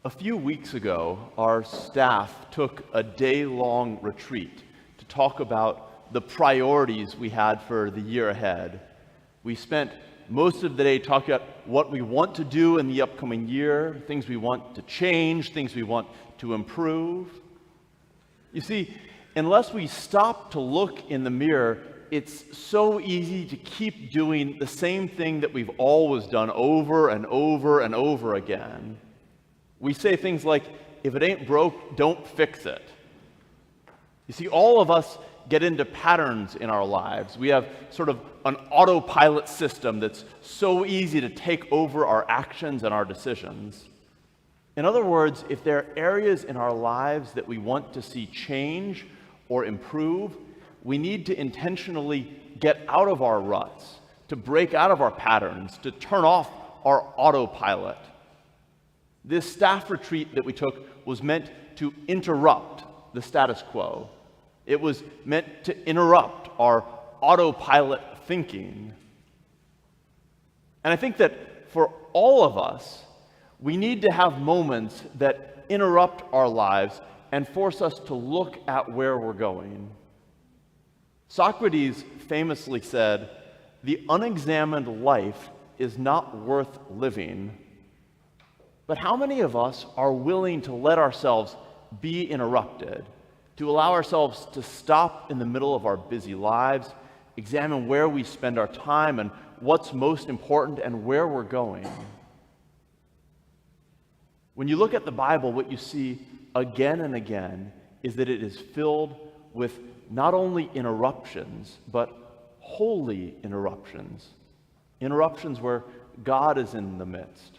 A few weeks ago, our staff took a day-long retreat to talk about the priorities we had for the year ahead. We spent most of the day talking about what we want to do in the upcoming year, things we want to change, things we want to improve. You see, unless we stop to look in the mirror, it's so easy to keep doing the same thing that we've always done over and over and over again. We say things like, if it ain't broke, don't fix it. You see, all of us get into patterns in our lives. We have sort of an autopilot system that's so easy to take over our actions and our decisions. In other words, if there are areas in our lives that we want to see change or improve, we need to intentionally get out of our ruts, to break out of our patterns, to turn off our autopilot. This staff retreat that we took was meant to interrupt the status quo. It was meant to interrupt our autopilot thinking. And I think that for all of us, we need to have moments that interrupt our lives and force us to look at where we're going. Socrates famously said, "The unexamined life is not worth living." But how many of us are willing to let ourselves be interrupted, to allow ourselves to stop in the middle of our busy lives, examine where we spend our time and what's most important and where we're going? When you look at the Bible, what you see again and again is that it is filled with not only interruptions, but holy interruptions. Interruptions where God is in the midst.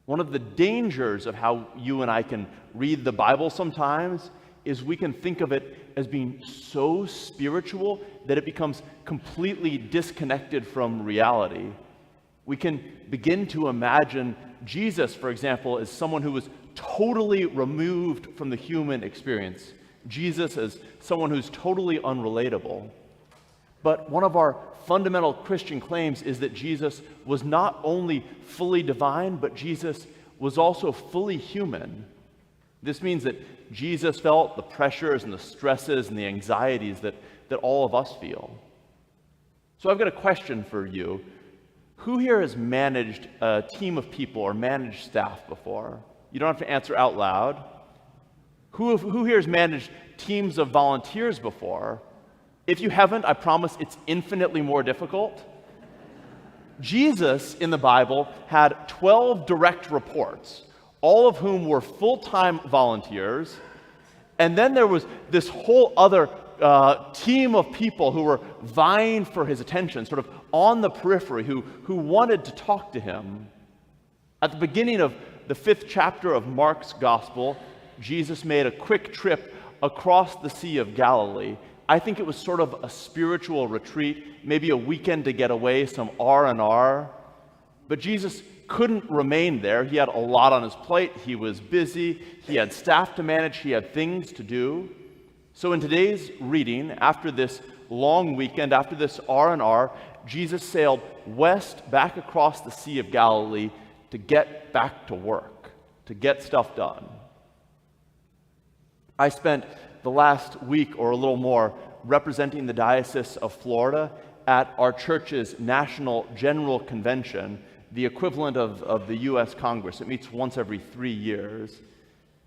One of the dangers of how you and I can read the Bible sometimes is we can think of it as being so spiritual that it becomes completely disconnected from reality. We can begin to imagine Jesus, for example, as someone who was totally removed from the human experience. Jesus as someone who's totally unrelatable. But one of our fundamental Christian claims is that Jesus was not only fully divine, but Jesus was also fully human. This means that Jesus felt the pressures and the stresses and the anxieties that all of us feel. So I've got a question for you. Who here has managed a team of people or managed staff before? You don't have to answer out loud. Who here has managed teams of volunteers before? If you haven't, I promise it's infinitely more difficult. Jesus in the Bible had 12 direct reports, all of whom were full-time volunteers. And then there was this whole other team of people who were vying for his attention, sort of on the periphery, who wanted to talk to him. At the beginning of the 5th chapter of Mark's Gospel, Jesus made a quick trip across the Sea of Galilee. I think it was sort of a spiritual retreat, maybe a weekend to get away, some R&R. But Jesus couldn't remain there. He had a lot on his plate. He was busy. He had staff to manage. He had things to do. So in today's reading, after this long weekend, after this R&R, Jesus sailed west back across the Sea of Galilee to get back to work, to get stuff done. I spent the last week or a little more representing the Diocese of Florida at our church's National General Convention, the equivalent of the U.S. Congress. It meets once every 3 years.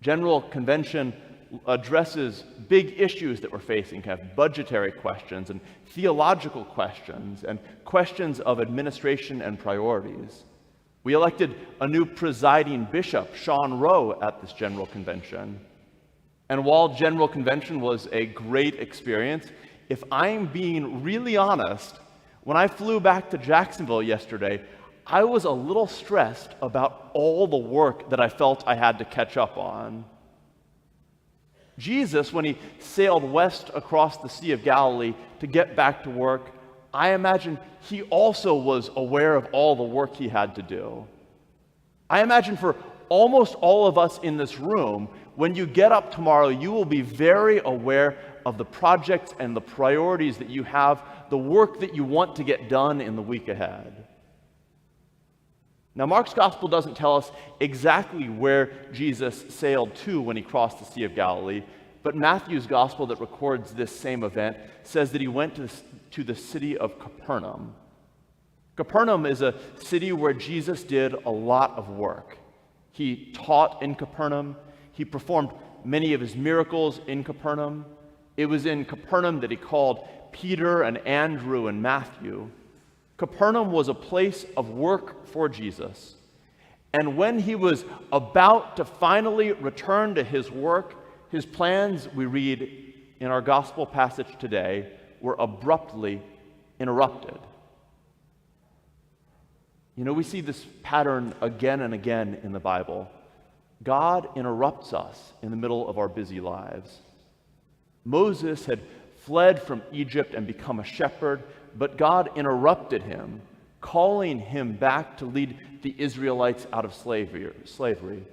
General Convention addresses big issues that we're facing, kind of budgetary questions and theological questions and questions of administration and priorities. We elected a new presiding bishop, Sean Rowe, at this General Convention. And while General Convention was a great experience, if I'm being really honest, when I flew back to Jacksonville yesterday, I was a little stressed about all the work that I felt I had to catch up on. Jesus, when he sailed west across the Sea of Galilee to get back to work, I imagine he also was aware of all the work he had to do. I imagine for almost all of us in this room, when you get up tomorrow, you will be very aware of the projects and the priorities that you have, the work that you want to get done in the week ahead. Now, Mark's gospel doesn't tell us exactly where Jesus sailed to when he crossed the Sea of Galilee, but Matthew's gospel that records this same event says that he went to the city of Capernaum. Capernaum is a city where Jesus did a lot of work. He taught in Capernaum. He performed many of his miracles in Capernaum. It was in Capernaum that he called Peter and Andrew and Matthew. Capernaum was a place of work for Jesus. And when he was about to finally return to his work, his plans, we read in our gospel passage today, were abruptly interrupted. You know, we see this pattern again and again in the Bible. God interrupts us in the middle of our busy lives. Moses had fled from Egypt and become a shepherd, but God interrupted him, calling him back to lead the Israelites out of slavery.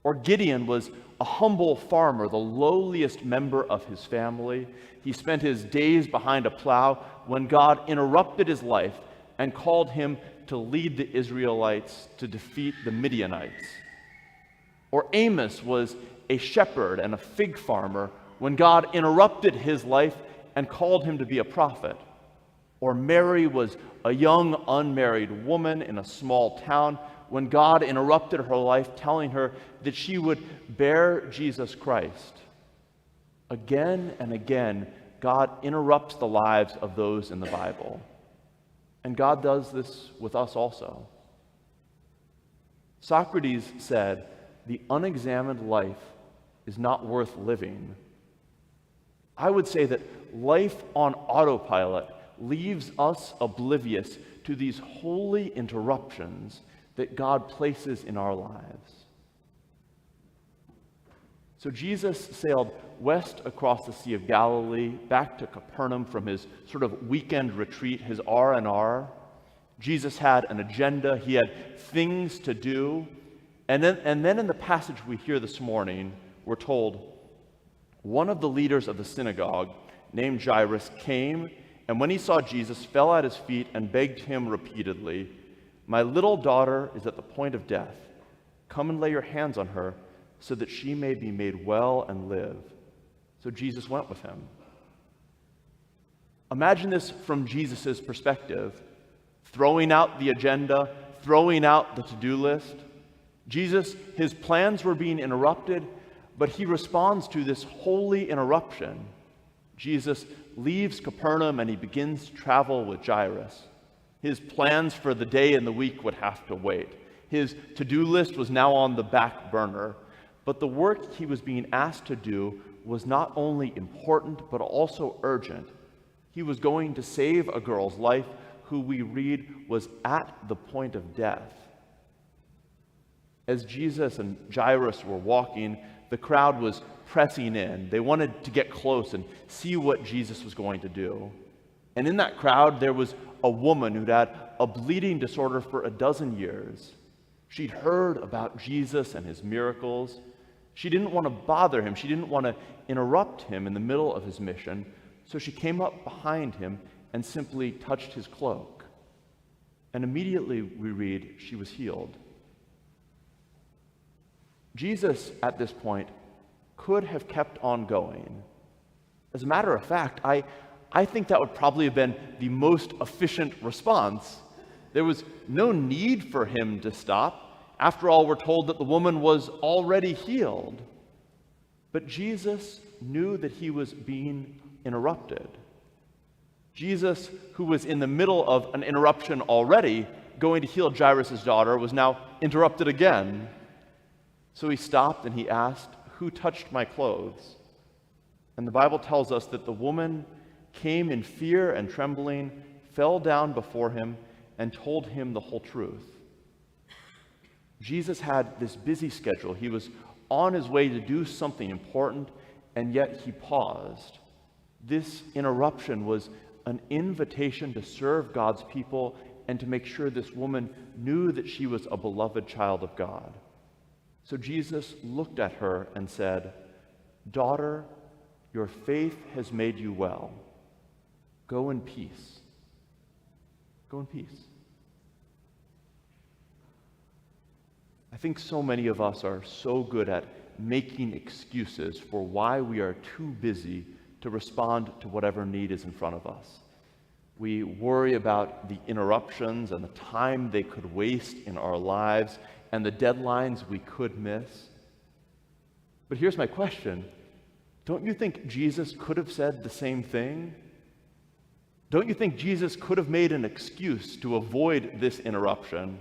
Or Gideon was a humble farmer, the lowliest member of his family. He spent his days behind a plow when God interrupted his life and called him to lead the Israelites to defeat the Midianites. Or Amos was a shepherd and a fig farmer when God interrupted his life and called him to be a prophet. Or Mary was a young unmarried woman in a small town when God interrupted her life, telling her that she would bear Jesus Christ. Again and again, God interrupts the lives of those in the Bible. And God does this with us also. Socrates said, "The unexamined life is not worth living." I would say that life on autopilot leaves us oblivious to these holy interruptions that God places in our lives. So Jesus sailed west across the Sea of Galilee, back to Capernaum from his sort of weekend retreat, his R&R. Jesus had an agenda. He had things to do. And then in the passage we hear this morning, we're told, one of the leaders of the synagogue, named Jairus, came, and when he saw Jesus, fell at his feet and begged him repeatedly, "My little daughter is at the point of death. Come and lay your hands on her so that she may be made well and live." So Jesus went with him. Imagine this from Jesus' perspective, throwing out the agenda, throwing out the to-do list. Jesus, his plans were being interrupted, but he responds to this holy interruption. Jesus leaves Capernaum and he begins to travel with Jairus. His plans for the day and the week would have to wait. His to-do list was now on the back burner, but the work he was being asked to do was not only important, but also urgent. He was going to save a girl's life who we read was at the point of death. As Jesus and Jairus were walking, the crowd was pressing in. They wanted to get close and see what Jesus was going to do. And in that crowd, there was a woman who'd had a bleeding disorder for a dozen years. She'd heard about Jesus and his miracles. She didn't want to bother him. She didn't want to interrupt him in the middle of his mission. So she came up behind him and simply touched his cloak. And immediately, we read, she was healed. Jesus, at this point, could have kept on going. As a matter of fact, I think that would probably have been the most efficient response. There was no need for him to stop. After all, we're told that the woman was already healed. But Jesus knew that he was being interrupted. Jesus, who was in the middle of an interruption already, going to heal Jairus' daughter, was now interrupted again. So he stopped and he asked, "Who touched my clothes?" And the Bible tells us that the woman came in fear and trembling, fell down before him, and told him the whole truth. Jesus had this busy schedule. He was on his way to do something important, and yet he paused. This interruption was an invitation to serve God's people and to make sure this woman knew that she was a beloved child of God. So Jesus looked at her and said, "Daughter, your faith has made you well. Go in peace." Go in peace. I think so many of us are so good at making excuses for why we are too busy to respond to whatever need is in front of us. We worry about the interruptions and the time they could waste in our lives and the deadlines we could miss. But here's my question. Don't you think Jesus could have said the same thing? Don't you think Jesus could have made an excuse to avoid this interruption?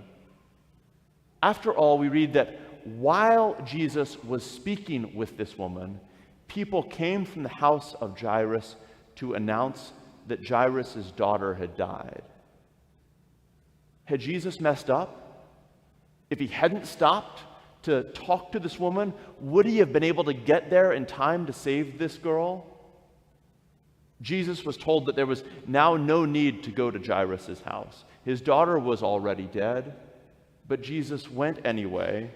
After all, we read that while Jesus was speaking with this woman, people came from the house of Jairus to announce that Jairus' daughter had died. Had Jesus messed up? If he hadn't stopped to talk to this woman, would he have been able to get there in time to save this girl? Jesus was told that there was now no need to go to Jairus' house. His daughter was already dead, but Jesus went anyway,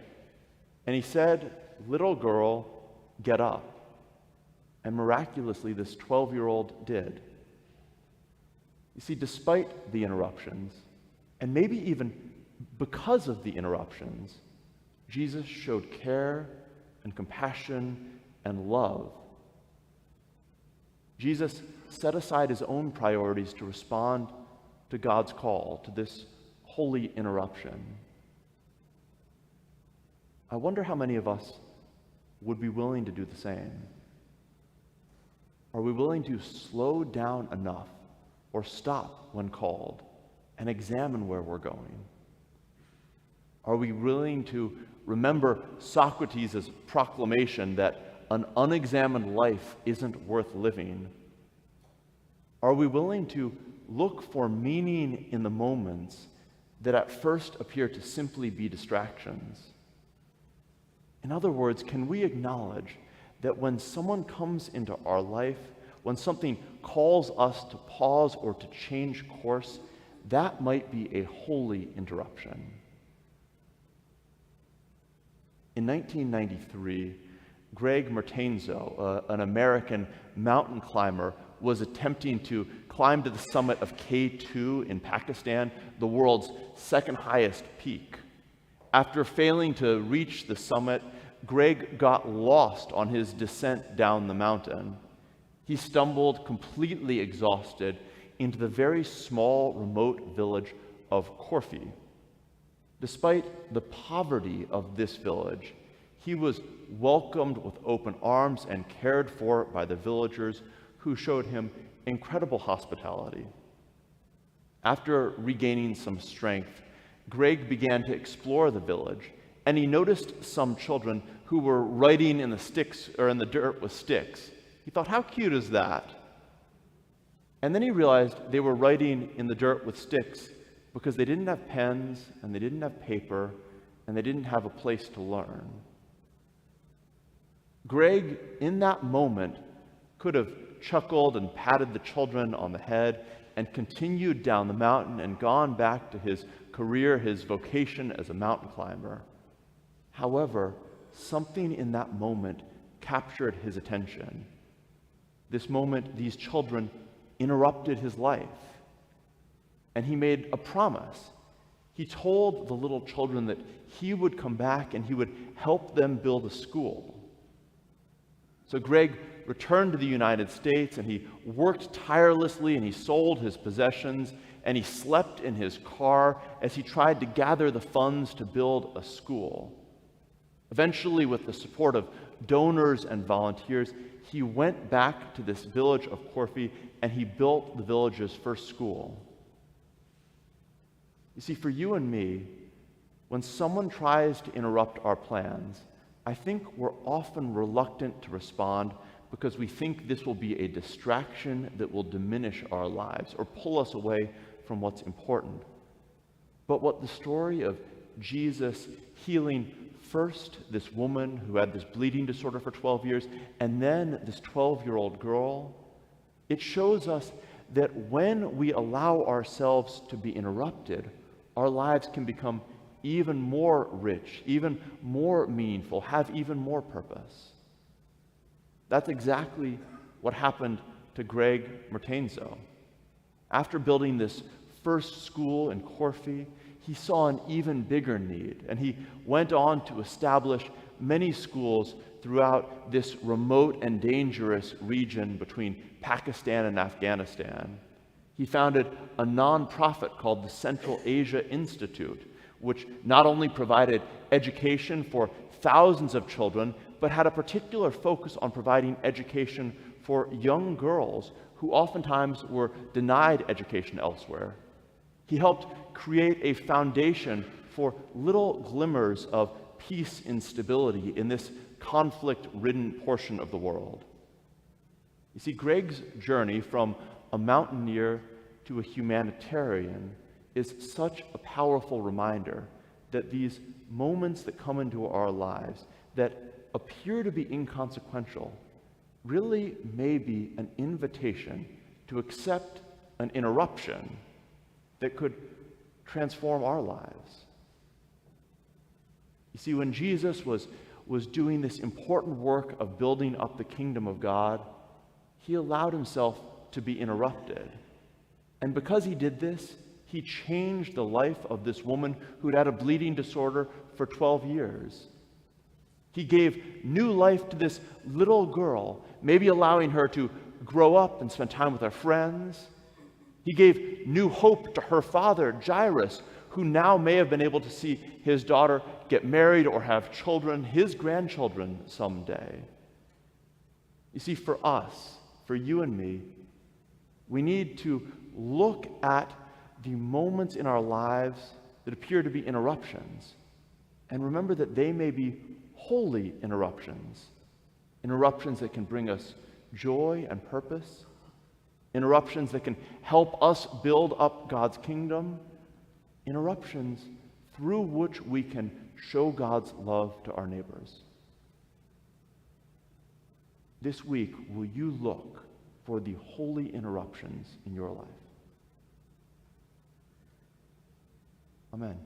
and he said, "Little girl, get up." And miraculously, this 12-year-old did. You see, despite the interruptions, and maybe even because of the interruptions, Jesus showed care and compassion and love. Jesus set aside his own priorities to respond to God's call, to this holy interruption. I wonder how many of us would be willing to do the same. Are we willing to slow down enough or stop when called and examine where we're going? Are we willing to remember Socrates' proclamation that an unexamined life isn't worth living? Are we willing to look for meaning in the moments that at first appear to simply be distractions? In other words, can we acknowledge that when someone comes into our life, when something calls us to pause or to change course, that might be a holy interruption? In 1993, Greg Mertenzo, an American mountain climber, was attempting to climb to the summit of K2 in Pakistan, the world's second highest peak. After failing to reach the summit, Greg got lost on his descent down the mountain. He stumbled, completely exhausted, into the very small, remote village of Corfu. Despite the poverty of this village, he was welcomed with open arms and cared for by the villagers, who showed him incredible hospitality. After regaining some strength, Greg began to explore the village, and he noticed some children who were writing in the sticks or in the dirt with sticks. He thought, how cute is that? And then he realized they were writing in the dirt with sticks because they didn't have pens and they didn't have paper and they didn't have a place to learn. Greg, in that moment, could have chuckled and patted the children on the head and continued down the mountain and gone back to his career, his vocation as a mountain climber. However, something in that moment captured his attention. This moment, these children interrupted his life, and he made a promise. He told the little children that he would come back and he would help them build a school. So Greg returned to the United States, and he worked tirelessly, and he sold his possessions, and he slept in his car as he tried to gather the funds to build a school. Eventually, with the support of donors and volunteers, he went back to this village of Corfu, and he built the village's first school. You see, for you and me, when someone tries to interrupt our plans, I think we're often reluctant to respond because we think this will be a distraction that will diminish our lives or pull us away from what's important. But what the story of Jesus healing first this woman who had this bleeding disorder for 12 years and then this 12-year-old girl, it shows us that when we allow ourselves to be interrupted, our lives can become even more rich, even more meaningful, have even more purpose. That's exactly what happened to Greg Mertenzo. After building this first school in Corfu, he saw an even bigger need, and he went on to establish many schools throughout this remote and dangerous region between Pakistan and Afghanistan. He founded a nonprofit called the Central Asia Institute, which not only provided education for thousands of children, but had a particular focus on providing education for young girls who oftentimes were denied education elsewhere. He helped create a foundation for little glimmers of peace and stability in this conflict-ridden portion of the world. You see, Greg's journey from a mountaineer to a humanitarian is such a powerful reminder that these moments that come into our lives that appear to be inconsequential really may be an invitation to accept an interruption that could transform our lives. You see, when Jesus was doing this important work of building up the kingdom of God, he allowed himself to be interrupted. And because he did this, he changed the life of this woman who'd had a bleeding disorder for 12 years. He gave new life to this little girl, maybe allowing her to grow up and spend time with her friends. He gave new hope to her father, Jairus, who now may have been able to see his daughter get married or have children, his grandchildren someday. You see, for us, for you and me, we need to look at the moments in our lives that appear to be interruptions and remember that they may be holy interruptions, interruptions that can bring us joy and purpose, interruptions that can help us build up God's kingdom, interruptions through which we can show God's love to our neighbors. This week, will you look for the holy interruptions in your life? Amen.